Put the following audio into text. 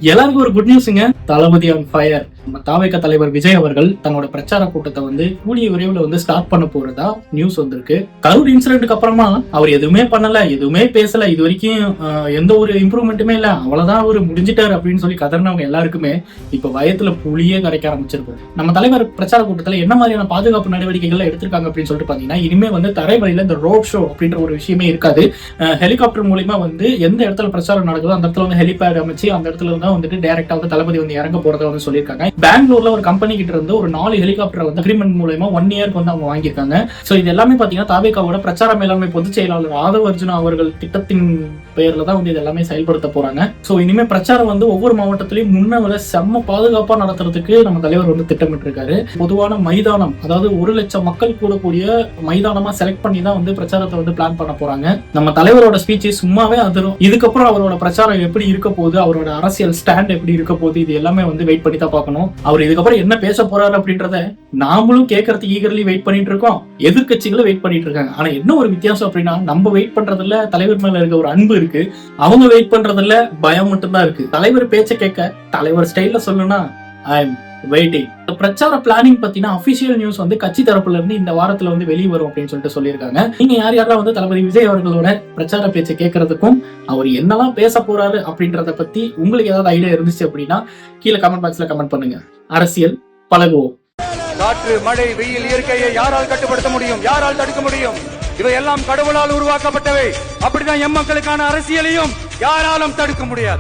எல்லாருக்கும் ஒரு குட் நியூஸ்ங்க. Thalapathy on fire. நம்ம தாவேக தலைவர் விஜய் அவர்கள் தன்னோட பிரச்சார கூட்டத்தை கூடிய விரைவில் ஸ்டார்ட் பண்ண போறதா நியூஸ் வந்திருக்கு. கரூர் இன்சிடென்ட்க்கு அப்புறமா அவர் எதுவுமே பண்ணல, எதுவுமே பேசல, இது வரைக்கும் எந்த ஒரு இம்ப்ரூவ்மெண்ட்டுமே இல்ல, அவ்வளவுதான் அவர் முடிஞ்சிட்டாரு அப்படின்னு சொல்லி கதறினவங்க எல்லாருக்குமே இப்ப வயத்துல புளியே கரைக்க ஆரம்பிச்சிருக்கும். நம்ம தலைவர் பிரச்சார கூட்டத்துல என்ன மாதிரியான பாதுகாப்பு நடவடிக்கைகள் எடுத்திருக்காங்க அப்படின்னு சொல்லிட்டு பாத்தீங்கன்னா, இனிமே தரைவழியில இந்த ரோட் ஷோ அப்படின்ற ஒரு விஷயமே இருக்காது. ஹெலிகாப்டர் மூலியமா எந்த இடத்துல பிரச்சாரம் நடக்குதோ அந்த இடத்துல ஹெலிபேட் அமைச்சு அந்த இடத்துல தான் டைரக்டா தளபதி இறங்க போறதா சொல்லியிருக்காங்க. பெங்களூர்ல ஒரு கம்பெனி கிட்ட இருந்து ஒரு 4 ஹெலிகாப்டர் அக்ரிமெண்ட் மூலமா 1 இயருக்கு அவங்க வாங்கியிருக்காங்க. சோ இது எல்லாமே பாத்தீங்கன்னா தாவேகாவோட பிரச்சார மேலாண்மை பொதுச் செயலாளர் ஆதவ் அர்ஜுனா அவர்கள் திட்டத்தின் பெயர்ல தான் இது எல்லாமே செயல்படுத்த போறாங்க. சோ இனிமே பிரச்சாரம் ஒவ்வொரு மாவட்டத்திலையும் முன்ன செம்ம பாதுகாப்பா நடத்துறதுக்கு நம்ம தலைவர் திட்டமிட்டு இருக்காரு. பொதுவான மைதானம், அதாவது 1 லட்சம் மக்கள் கூடக்கூடிய மைதானமா செலக்ட் பண்ணி தான் பிரச்சாரத்தை பிளான் பண்ண போறாங்க. நம்ம தலைவரோட ஸ்பீச் சும்மாவே அதிரும். இதுக்கப்புறம் அவரோட பிரச்சாரம் எப்படி இருக்க போகுது, அவரோட அரசியல் ஸ்டாண்ட் எப்படி இருக்க போகுது, இது எல்லாமே வெயிட் பண்ணி தான் பார்க்கணும். அவர் இதுக்கப்புறம் என்ன பேச போறாரு அப்படின்றத நாமளும் கேட்கறதுக்கு ஈகர்லி வெயிட் பண்ணிட்டு இருக்கோம், எதிர்கட்சிகளும் வெயிட் பண்ணிட்டு இருக்காங்க. ஆனா என்ன ஒரு வித்தியாசம் அப்படின்னா, நம்ம வெயிட் பண்றதுல தலைவர் மேல இருக்க ஒரு அன்பு இருக்கு, அவங்க வெயிட் பண்றதுல பயம் மட்டும்தான் இருக்கு. தலைவர் பேச்ச கேட்க தலைவர் ஸ்டைல்ல சொல்லணும்னா ஐ எம் வெயிட்டிங். பிரச்சார பிளானிங் பத்தினா அபிஷியல் நியூஸ் கட்சி தரப்புல இருந்து இந்த வாரத்துல வெளியே வரும் அப்படின்னு சொல்லியிருக்காங்க. நீங்க யாரெல்லாம் தளபதி விஜய் அவர்களோட பிரச்சார பேச்சை கேட்கறதுக்கும் அவர் என்னெல்லாம் பேச போறாரு அப்படின்றத பத்தி உங்களுக்கு ஏதாவது ஐடியா இருந்துச்சு அப்படின்னா கீழே கமெண்ட் பாக்ஸ்ல கமெண்ட் பண்ணுங்க. அரசியல் பழகுவோம். காற்று, மழை, வெயில், இயற்கையை யாரால் கட்டுப்படுத்த முடியும், யாரால் தடுக்க முடியும்? இவையெல்லாம் கடவுளால் உருவாக்கப்பட்டவை. அப்படிதான் எம் மக்களுக்கான அரசியலையும் யாராலும் தடுக்க முடியாது.